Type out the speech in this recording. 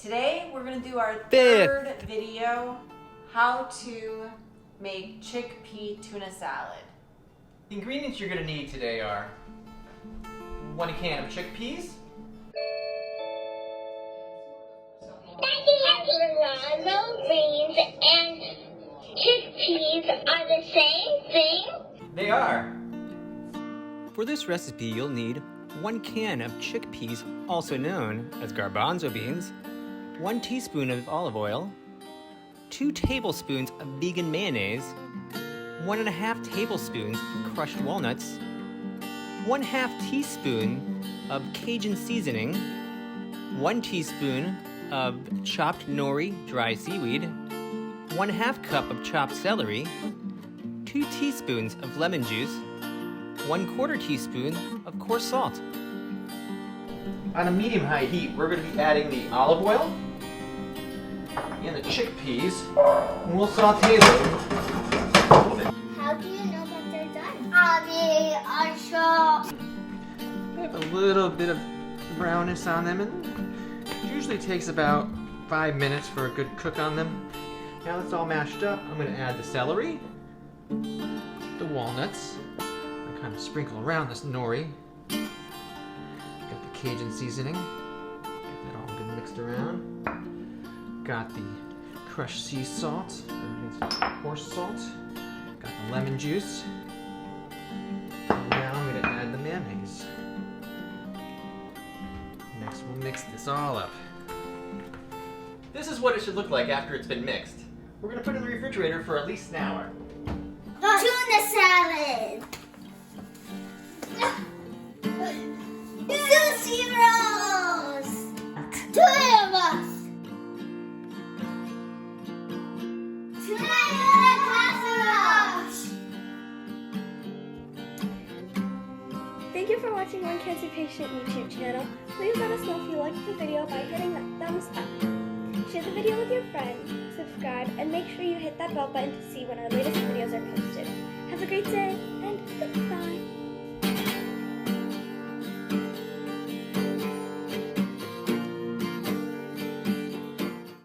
Today we're going to do our third video, how to make chickpea tuna salad. The ingredients you're going to need today are 1 can of chickpeas, beans and chickpeas are the same thing? They are. For this recipe, you'll need 1 can of chickpeas, also known as garbanzo beans, 1 teaspoon of olive oil, 2 tablespoons of vegan mayonnaise, 1½ tablespoons crushed walnuts, 1/2 teaspoon of Cajun seasoning, 1 teaspoon of chopped nori dry seaweed, 1/2 cup of chopped celery, 2 teaspoons of lemon juice, 1/4 teaspoon of coarse salt. On a medium-high heat, we're going to be adding the olive oil and the chickpeas, and we'll saute them. How do you know that they're done? They are sure. They have a little bit of brownness on them, and it usually takes about 5 minutes for a good cook on them. Now it's all mashed up. I'm going to add the celery, the walnuts, and kind of sprinkle around this nori. Got the Cajun seasoning. Get that all good mixed around. Got the crushed sea salt, or coarse salt. Got the lemon juice. And now I'm going to add the mayonnaise. Next we'll mix this all up. This is what it should look like after it's been mixed. We're going to put it in the refrigerator for at least an hour. Tuna salad. Sushi rolls. 2 of us. Tuna casserole. Thank you for watching One Cancer Patient YouTube channel. Please let us know if you liked the video by hitting that thumbs up. Share the video with your friends, subscribe, and make sure you hit that bell button to see when our latest videos are posted. Have a great day, and goodbye.